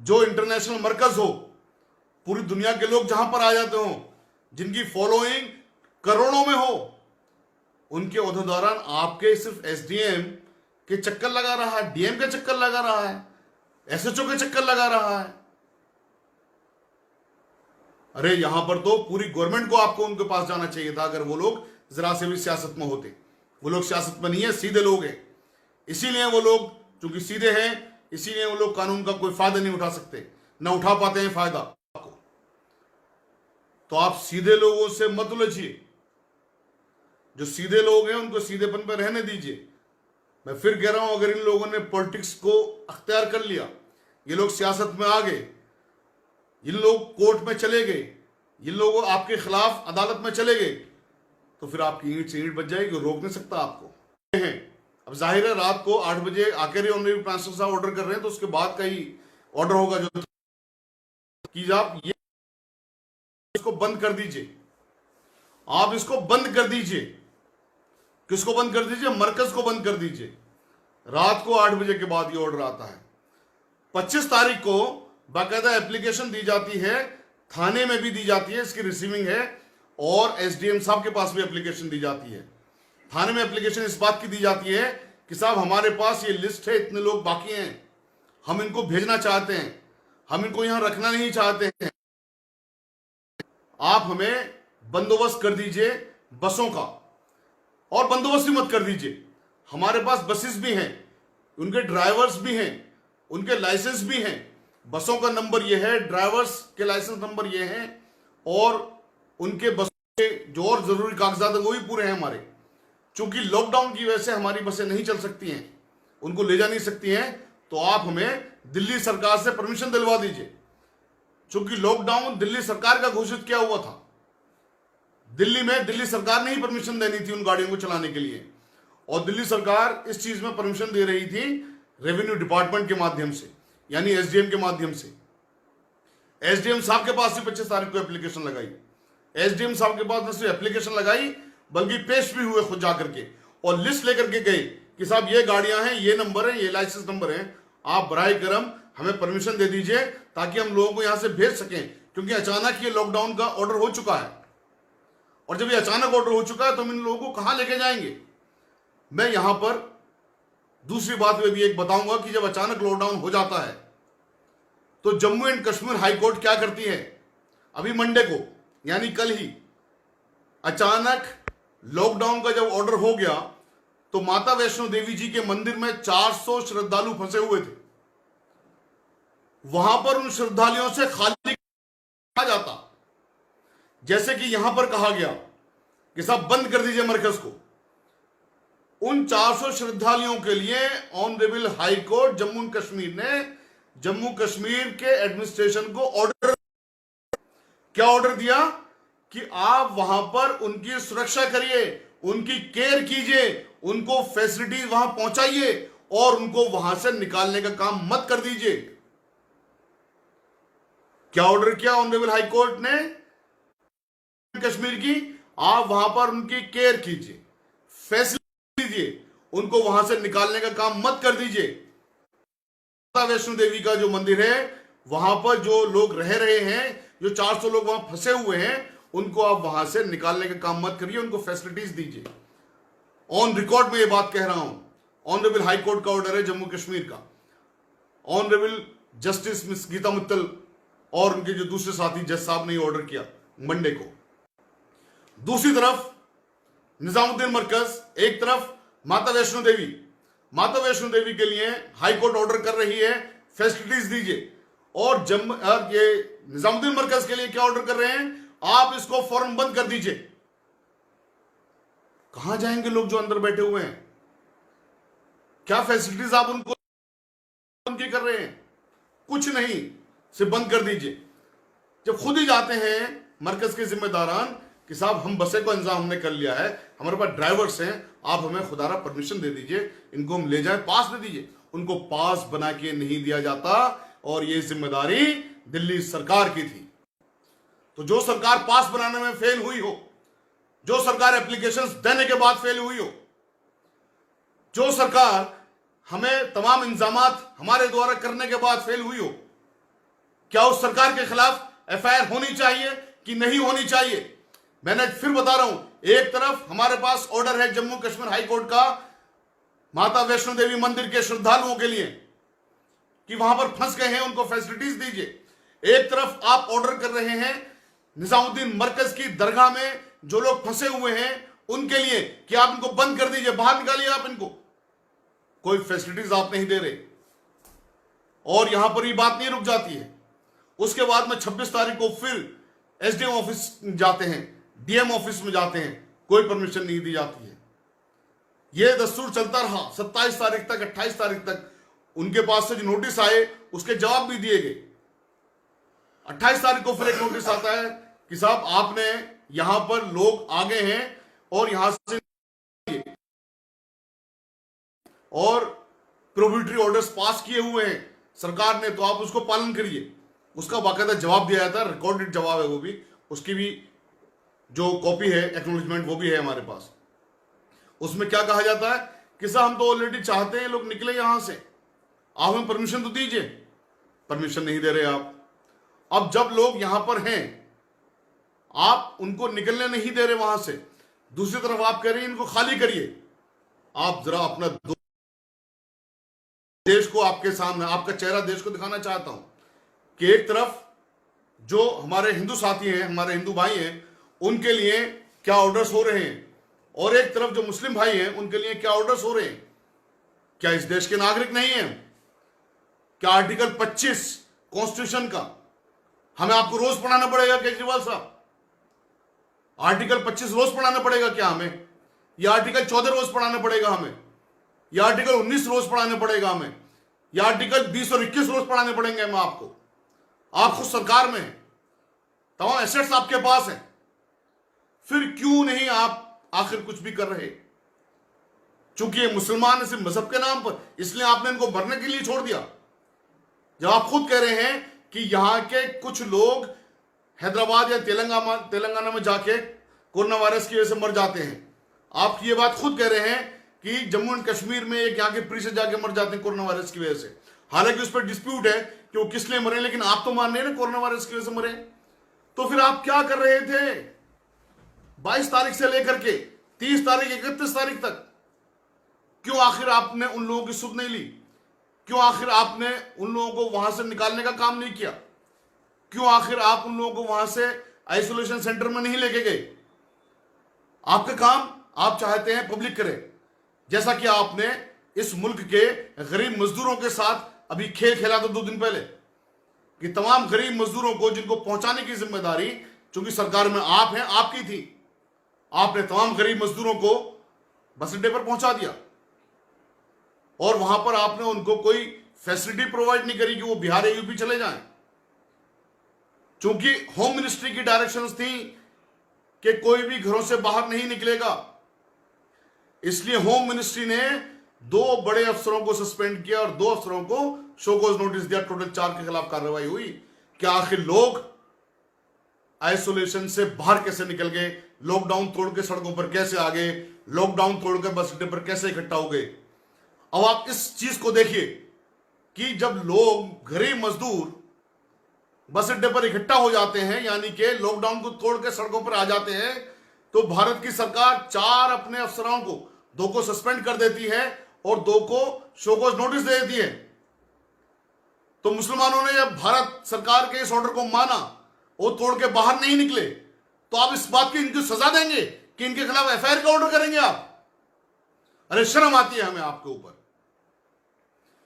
जो इंटरनेशनल मरकज हो, पूरी दुनिया के लोग जहां पर आ जाते हो, जिनकी फॉलोइंग करोड़ों में हो, उनके अहदेदारान आपके सिर्फ एसडीएम के चक्कर लगा रहा है, डीएम के चक्कर लगा रहा है, एसएचओ के चक्कर लगा रहा है। अरे यहां पर तो पूरी गवर्नमेंट को आपको उनके पास जाना चाहिए था, अगर वो लोग जरा से भी सियासत में होते। वो लोग सियासत में नहीं है, सीधे लोग हैं। इसीलिए वो लोग चूंकि सीधे हैं, इसीलिए वो लोग कानून का कोई फायदा नहीं उठा सकते, ना उठा पाते हैं फायदा को। तो आप सीधे लोगों से मत उलझिए। जो सीधे लोग हैं उनको सीधेपन पर रहने दीजिए। मैं फिर कह रहा हूं, अगर इन लोगों ने पॉलिटिक्स को अख्तियार कर लिया, ये लोग सियासत में आ गए, ये लोग कोर्ट में चले गए, ये लोग आपके खिलाफ अदालत में चले गए, तो फिर आपकी ईंट से ईंट बच जाएगी, रोक नहीं सकता आपको। अब जाहिर है रात को 8 बजे आकर ऑनरेबल प्राइम मिनिस्टर साहब ऑर्डर कर रहे हैं, तो उसके बाद का ही ऑर्डर होगा जो कि आप ये इसको बंद कर दीजिए, आप इसको बंद कर दीजिए। किसको बंद कर दीजिए? मरकज को बंद कर दीजिए। रात को 8 बजे के बाद ये ऑर्डर आता है। 25 तारीख को बाकायदा एप्लीकेशन दी जाती है, थाने में भी दी जाती है, इसकी रिसीविंग है, और एसडीएम साहब के पास भी एप्लीकेशन दी जाती है। थाने में एप्लीकेशन इस बात की दी जाती है कि साहब हमारे पास ये लिस्ट है, इतने लोग बाकी हैं, हम इनको भेजना चाहते हैं, हम इनको यहां रखना नहीं चाहते हैं, आप हमें बंदोबस्त कर दीजिए बसों का, और बंदोबस्त ही मत कर दीजिए, हमारे पास बसेस भी हैं, उनके ड्राइवर्स भी हैं, उनके लाइसेंस भी हैं, बसों का नंबर ये है, ड्राइवर्स के लाइसेंस नंबर ये है, और उनके बसों के जो और जरूरी कागजात हैं वो भी पूरे हैं हमारे। चूंकि लॉकडाउन की वजह से हमारी बसें नहीं चल सकती हैं, उनको ले जा नहीं सकती हैं, तो आप हमें दिल्ली सरकार से परमिशन दिलवा दीजिए। चूंकि लॉकडाउन दिल्ली सरकार का घोषित किया हुआ था, दिल्ली में दिल्ली सरकार ने ही परमिशन देनी थी उन गाड़ियों को चलाने के लिए, और दिल्ली सरकार इस चीज में परमिशन दे रही थी रेवेन्यू डिपार्टमेंट के माध्यम से, यानी एसडीएम के माध्यम से। एसडीएम साहब के पास ही 25 तारीख को एप्लीकेशन लगाई। एसडीएम साहब के पास न सिर्फ एप्लीकेशन लगाई, बल्कि पेश भी हुए खुद जाकर के, और लिस्ट लेकर के गए कि साहब ये गाड़ियां हैं, ये नंबर है, ये लाइसेंस नंबर है, आप बराए करम हमें परमिशन दे दीजिए ताकि हम लोगों को यहां से भेज सकें। क्योंकि अचानक ये लॉकडाउन का ऑर्डर हो चुका है, और जब ये अचानक ऑर्डर हो चुका है तो हम इन लोगों को कहां लेके जाएंगे। मैं यहां पर दूसरी बात में भी एक बताऊंगा कि जब अचानक लॉकडाउन हो जाता है तो Jammu and Kashmir high court क्या करती है। अभी मंडे को, यानी कल ही, अचानक लॉकडाउन का जब ऑर्डर हो गया तो माता वैष्णो देवी जी के मंदिर में 400 श्रद्धालु फंसे हुए थे। वहां पर उन श्रद्धालुओं से खाली कहा जाता, जैसे कि यहां पर कहा गया कि साहब बंद कर दीजिए मरकज को। उन 400 श्रद्धालुओं के लिए honourable high court Jammu and Kashmir ने जम्मू कश्मीर के एडमिनिस्ट्रेशन को ऑर्डर, क्या ऑर्डर दिया कि आप वहां पर उनकी सुरक्षा करिए, उनकी केयर कीजिए, उनको फैसिलिटीज वहां पहुंचाइए, और उनको वहां से निकालने का काम मत कर दीजिए। क्या ऑर्डर किया ऑनरेबल हाई कोर्ट ने कश्मीर की? आप वहां पर उनकी केयर कीजिए, फैसिलिटी दीजिए, उनको वहां से निकालने का काम मत कर दीजिए। माता वैष्णो देवी का जो मंदिर है, वहां पर जो लोग रह रहे हैं, जो 400 लोग वहां फंसे हुए हैं, उनको आप वहां से निकालने का काम मत करिए, उनको फैसिलिटीज दीजिए। ऑन रिकॉर्ड में ये बात कह रहा हूं, ऑनरेबल हाई कोर्ट का ऑर्डर है जम्मू कश्मीर का। Honourable justice miss Gita Mittal और उनके जो दूसरे साथी जज साहब ने ऑर्डर किया मंडे को। दूसरी तरफ निजामुद्दीन मरकज, एक तरफ माता वैष्णो देवी। माता वैष्णो देवी के लिए हाई कोर्ट ऑर्डर कर रही है फैसिलिटीज दीजिए, और ये निजामुद्दीन मरकज के लिए क्या ऑर्डर कर रहे हैं, आप इसको फौरन बंद कर दीजिए। कहां जाएंगे लोग जो अंदर बैठे हुए हैं? क्या फैसिलिटीज आप उनको उनकी कर रहे हैं? कुछ नहीं, सिर्फ बंद कर दीजिए। जब खुद ही जाते हैं मरकज के जिम्मेदारान कि साहब हम बसें को इंतजाम हमने कर लिया है, हमारे पास ड्राइवर्स हैं, आप हमें खुदारा परमिशन दे दीजिए, इनको हम ले जाएं, पास दे दीजिए। उनको पास बना के नहीं दिया जाता, और ये जिम्मेदारी दिल्ली सरकार की थी। तो जो सरकार पास बनाने में फेल हुई हो, जो सरकार एप्लीकेशंस देने के बाद फेल हुई हो, जो सरकार हमें तमाम इंतजामात हमारे द्वारा करने के बाद फेल हुई हो, क्या उस सरकार के खिलाफ एफआईआर होनी चाहिए कि नहीं होनी चाहिए? मैंने फिर बता रहा हूं, एक तरफ हमारे पास ऑर्डर है जम्मू कश्मीर हाई कोर्ट का माता वैष्णो देवी मंदिर के श्रद्धालुओं के लिए कि वहां पर फंस गए हैं उनको फैसिलिटीज दीजिए। एक तरफ आप ऑर्डर कर रहे हैं निजामुद्दीन मरकज की दरगाह में जो लोग फंसे हुए हैं उनके लिए कि आप इनको बंद कर दीजिए, बाहर निकालिए आप इनको। कोई फैसिलिटीज आप नहीं दे रहे। और यहां पर ये बात नहीं रुक जाती है। उसके बाद में 26 तारीख को फिर एसडीएम ऑफिस जाते हैं, डीएम ऑफिस में जाते हैं, कोई परमिशन नहीं दी जाती है। यह दस्तूर चलता रहा 27 तारीख तक, 28 तारीख तक। उनके पास से जो नोटिस आए उसके जवाब भी दिए गए। 28 तारीख को फिर एक नोटिस आता है कि साहब आपने यहां पर लोग आ गए हैं और यहां से और प्रोहिबिटरी ऑर्डर्स पास किए हुए हैं सरकार ने, तो आप उसको पालन करिए। उसका बाकायदा जवाब दिया जाता है, रिकॉर्डेड जवाब है वो भी, उसकी भी जो कॉपी है एक्नॉलेजमेंट वो भी है हमारे पास। उसमें क्या कहा जाता है कि साहब हम तो ऑलरेडी चाहते हैं लोग निकले यहां से, आप हमें परमिशन तो दीजिए। परमिशन नहीं दे रहे आप। अब जब लोग यहां पर हैं आप उनको निकलने नहीं दे रहे वहां से, दूसरी तरफ आप कह रहे हैं इनको खाली करिए। आप जरा अपना देश को आपके सामने, आपका चेहरा देश को दिखाना चाहता हूं कि एक तरफ जो हमारे हिंदू साथी हैं, हमारे हिंदू भाई हैं, उनके लिए क्या ऑर्डर्स हो रहे हैं, और एक तरफ जो मुस्लिम भाई हैं उनके लिए क्या ऑर्डर्स हो रहे हैं। क्या इस देश के नागरिक नहीं हैं? क्या आर्टिकल 25 कॉन्स्टिट्यूशन का हमें आपको रोज पढ़ाना पड़ेगा केजरीवाल साहब? आर्टिकल 25 रोज पढ़ाना पड़ेगा क्या हमें? या आर्टिकल 14 रोज पढ़ाना पड़ेगा हमें? या आर्टिकल 19 रोज पढ़ाना पड़ेगा हमें? या आर्टिकल 20 और 21 रोज पढ़ाने पड़ेंगे हमें आपको? आप खुद सरकार में हैं, तमाम एसेट्स आपके पास हैं, फिर क्यों नहीं आप आखिर कुछ भी कर रहे? चूंकि ये मुसलमान है सिर्फ मजहब के नाम पर, इसलिए आपने इनको भरने के लिए छोड़ दिया। जब आप खुद कह रहे हैं कि यहां के कुछ लोग हैदराबाद या तेलंगाना में जाके कोरोना वायरस की वजह से मर जाते हैं, आप ये बात खुद कह रहे हैं कि जम्मू एंड कश्मीर में एक यहाँ के प्रीषद जाके मर जाते हैं कोरोना वायरस की वजह से। हालांकि उस पर डिस्प्यूट है कि वो किस लिए मरे, लेकिन आप तो मान रहे हैं ना कोरोना वायरस की वजह से मरे। तो फिर आप क्या कर रहे थे 22 तारीख से लेकर के 30 तारीख 31 तारीख तक? क्यों आखिर आपने उन लोगों की सुध नहीं ली? क्यों आखिर आपने उन लोगों को वहां से निकालने का काम नहीं किया? क्यों आखिर आप उन लोगों को वहां से आइसोलेशन सेंटर में नहीं लेके गए? आपका काम आप चाहते हैं पब्लिक करे, जैसा कि आपने इस मुल्क के गरीब मजदूरों के साथ अभी खेल खेला था 2 दिन पहले कि तमाम गरीब मजदूरों को जिनको पहुंचाने की जिम्मेदारी चूंकि सरकार में आप हैं, आपकी थी। आपने तमाम गरीब मजदूरों को बस अड्डे पर पहुंचा दिया और वहां पर आपने उनको कोई फैसिलिटी प्रोवाइड नहीं करी कि वो बिहार या यूपी चले जाएं। चूंकि होम मिनिस्ट्री की डायरेक्शंस थी कि कोई भी घरों से बाहर नहीं निकलेगा, इसलिए होम मिनिस्ट्री ने 2 बड़े अफसरों को सस्पेंड किया और 2 अफसरों को शोकॉज नोटिस दिया। टोटल 4 के खिलाफ कार्रवाई हुई कि आखिर लोग आइसोलेशन से बाहर कैसे निकल गए, लॉकडाउन तोड़ के सड़कों पर कैसे आ गए, लॉकडाउन तोड़ के बस अड्डे पर कैसे इकट्ठा हो गए। अब आप इस चीज को देखिए कि जब लोग गरीब मजदूर बस अड्डे पर इकट्ठा हो जाते हैं, यानी कि लॉकडाउन को तोड़ के सड़कों पर आ जाते हैं, तो भारत की सरकार 4 अपने अफसरों को, 2 को सस्पेंड कर देती है और 2 को शोकॉज नोटिस दे देती है। तो मुसलमानों ने जब भारत सरकार के इस ऑर्डर को माना, वो तोड़ के बाहर नहीं निकले, तो आप इस बात की इनको सजा देंगे कि इनके खिलाफ एफआईआर का ऑर्डर करेंगे आप? अरे शर्म आती है हमें आपके ऊपर।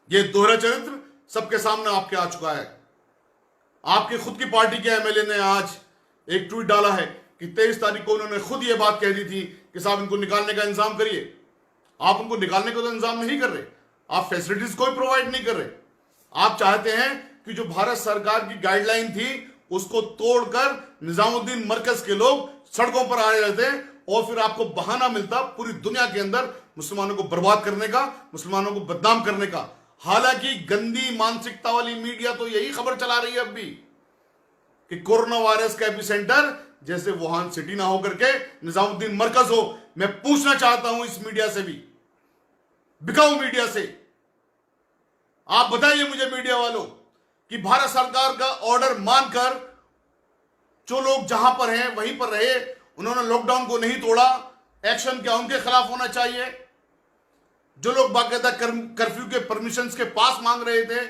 ये दोहरा चरित्र सबके सामने आपके आ चुका है। आपकी खुद की पार्टी के एमएलए ने आज एक ट्वीट डाला है कि 23 तारीख को उन्होंने खुद ये बात कह दी थी कि साहब इनको निकालने का इंतजाम करिए। आप उनको निकालने का तो इंतजाम नहीं कर रहे, आप फैसिलिटीज कोई प्रोवाइड नहीं कर रहे। आप चाहते हैं कि जो भारत सरकार की गाइडलाइन थी उसको तोड़कर निजामुद्दीन मरकज के लोग सड़कों पर आ जाते और फिर आपको बहाना मिलता पूरी दुनिया के अंदर मुसलमानों को बर्बाद करने का, मुसलमानों को बदनाम करने का। हालांकि गंदी मानसिकता वाली मीडिया तो यही खबर चला रही है अब भी कि कोरोना वायरस का एपिसेंटर जैसे वुहान सिटी ना होकर के निजामुद्दीन मरकज हो। मैं पूछना चाहता हूं इस मीडिया से भी, बिकाऊ मीडिया से, आप बताइए मुझे मीडिया वालों कि भारत सरकार का ऑर्डर मानकर जो लोग जहां पर हैं वहीं पर रहे, उन्होंने लॉकडाउन को नहीं तोड़ा, एक्शन क्या उनके खिलाफ होना चाहिए। जो लोग बाकायदा कर्फ्यू के परमिशन के पास मांग रहे थे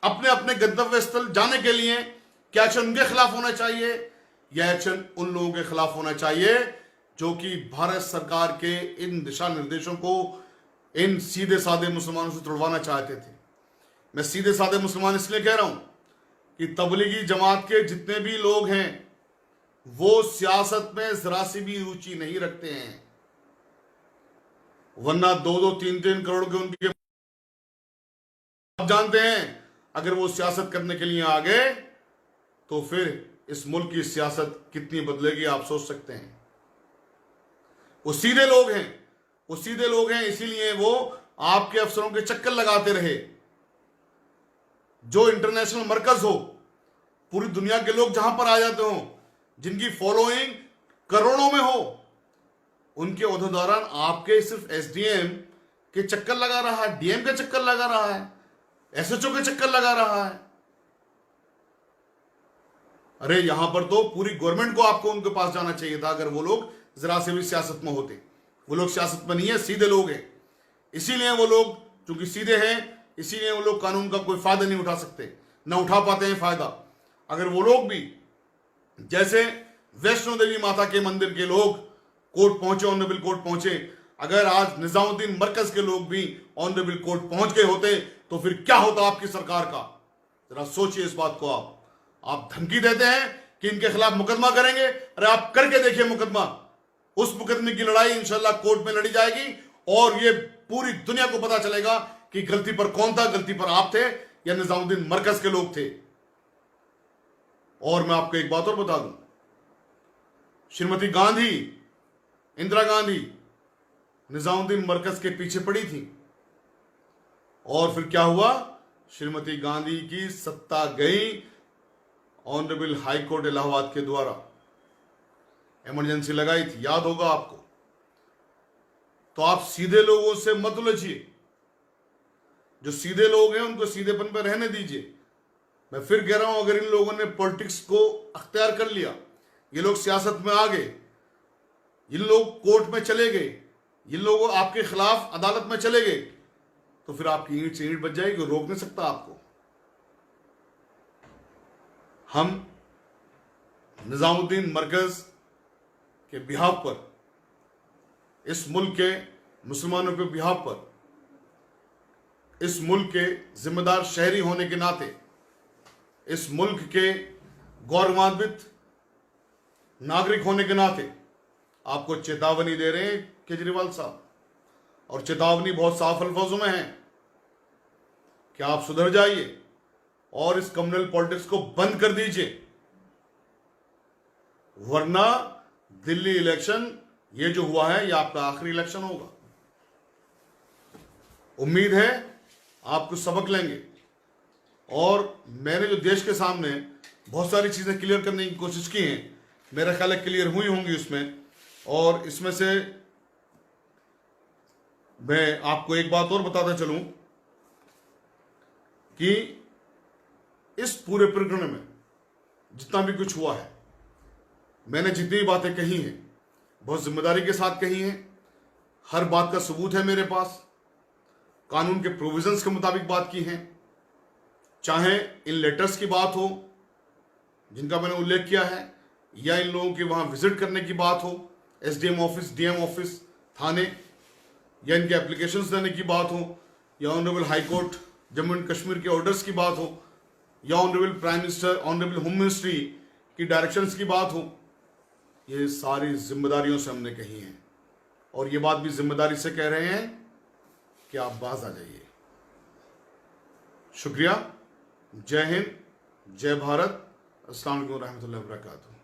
अपने अपने गंतव्य स्थल जाने के लिए, क्या एक्शन उनके खिलाफ होना चाहिए? यह एक्शन उन लोगों के खिलाफ होना चाहिए जो कि भारत सरकार के इन दिशा निर्देशों को इन सीधे साधे मुसलमानों से तुड़वाना चाहते थे। मैं सीधे साधे मुसलमान इसलिए कह रहा हूं कि तबलीगी जमात के जितने भी लोग हैं वो सियासत में जरा सी भी रुचि नहीं रखते हैं, वरना 2-2, 3-3 करोड़ के उनके आप जानते हैं अगर वो सियासत करने के लिए आ गए तो फिर इस मुल्क की सियासत कितनी बदलेगी आप सोच सकते हैं। वो सीधे लोग हैं, वो सीधे लोग हैं, इसीलिए वो आपके अफसरों के चक्कर लगाते रहे। जो इंटरनेशनल मरकज हो, पूरी दुनिया के लोग जहां पर आ जाते हो, जिनकी फॉलोइंग करोड़ों में हो, उनके ओहदेदारान आपके सिर्फ एसडीएम के चक्कर लगा रहा है, डीएम के चक्कर लगा रहा है, एसएचओ के चक्कर लगा रहा है। अरे यहां पर तो पूरी गवर्नमेंट को आपको उनके पास जाना चाहिए था अगर वो लोग जरा से भी सियासत में होते। वो लोग सियासत में नहीं है, सीधे लोग हैं। इसीलिए वो लोग चूंकि सीधे हैं, इसीलिए वो लोग कानून का कोई फायदा नहीं उठा सकते, ना उठा पाते हैं फायदा। अगर वो लोग भी जैसे वैष्णो देवी माता के मंदिर के लोग कोर्ट पहुंचे, ऑनरेबल कोर्ट पहुंचे, अगर आज निजामुद्दीन मरकज के लोग भी ऑनरेबल कोर्ट पहुंच गए होते तो फिर क्या होता आपकी सरकार का? जरा सोचिए इस बात को। आप धमकी देते हैं कि इनके खिलाफ मुकदमा करेंगे। अरे आप करके देखिए मुकदमा। उस मुकदमे की लड़ाई इंशाल्लाह कोर्ट में लड़ी जाएगी और ये पूरी दुनिया को पता चलेगा कि गलती पर कौन था, गलती पर आप थे या निजामुद्दीन मरकज के लोग थे। और मैं आपको एक बात और बता दूं, श्रीमती गांधी, इंदिरा गांधी निजामुद्दीन मरकज के पीछे पड़ी थी और फिर क्या हुआ? श्रीमती गांधी की सत्ता गई ऑनरेबल हाई कोर्ट इलाहाबाद के द्वारा, इमरजेंसी लगाई थी, याद होगा आपको। तो आप सीधे लोगों से मत उलझिए। जो सीधे लोग हैं उनको सीधेपन पर रहने दीजिए। मैं फिर कह रहा हूं, अगर इन लोगों ने पॉलिटिक्स को अख्तियार कर लिया, ये लोग सियासत में आ गए, इन लोग कोर्ट में चले गए, इन लोग आपके खिलाफ अदालत में चले गए, तो फिर आपकी ईंट से ईंट बच जाएगी, रोक नहीं सकता आपको। हम निजामुद्दीन मरकज के बिहाफ पर, इस मुल्क के मुसलमानों के बिहाफ पर, इस मुल्क के जिम्मेदार शहरी होने के नाते, इस मुल्क के गौरवान्वित नागरिक होने के नाते आपको चेतावनी दे रहे हैं केजरीवाल साहब। और चेतावनी बहुत साफ अल्फाजों में है कि आप सुधर जाइए और इस कम्युनल पॉलिटिक्स को बंद कर दीजिए, वरना दिल्ली इलेक्शन ये जो हुआ है ये आपका आखिरी इलेक्शन होगा। उम्मीद है आप कुछ सबक लेंगे। और मैंने जो देश के सामने बहुत सारी चीजें क्लियर करने की कोशिश की हैं, मेरा ख्याल है क्लियर हुई होंगी उसमें। और इसमें से मैं आपको एक बात और बताता चलूं कि इस पूरे प्रकरण में जितना भी कुछ हुआ है, मैंने जितनी बातें कही हैं बहुत जिम्मेदारी के साथ कही हैं। हर बात का सबूत है मेरे पास, कानून के प्रोविजंस के मुताबिक बात की है। चाहे इन लेटर्स की बात हो जिनका मैंने उल्लेख किया है, या इन लोगों के वहां विजिट करने की बात हो, एसडीएम ऑफिस, डीएम ऑफिस, थाने, या इनके एप्लीकेशंस देने की बात हो, या honourable high court Jammu and Kashmir के ऑर्डर्स की बात हो, या honourable prime minister, honourable home ministry की डायरेक्शंस की बात हो, ये सारी जिम्मेदारियों से हमने कही है। और ये बात भी जिम्मेदारी से कह रहे हैं कि आप बाज आ जाइए। शुक्रिया। जय हिंद, जय भारत। अस्सलाम वालेकुम रहमतुल्लाहि व बरकातहू।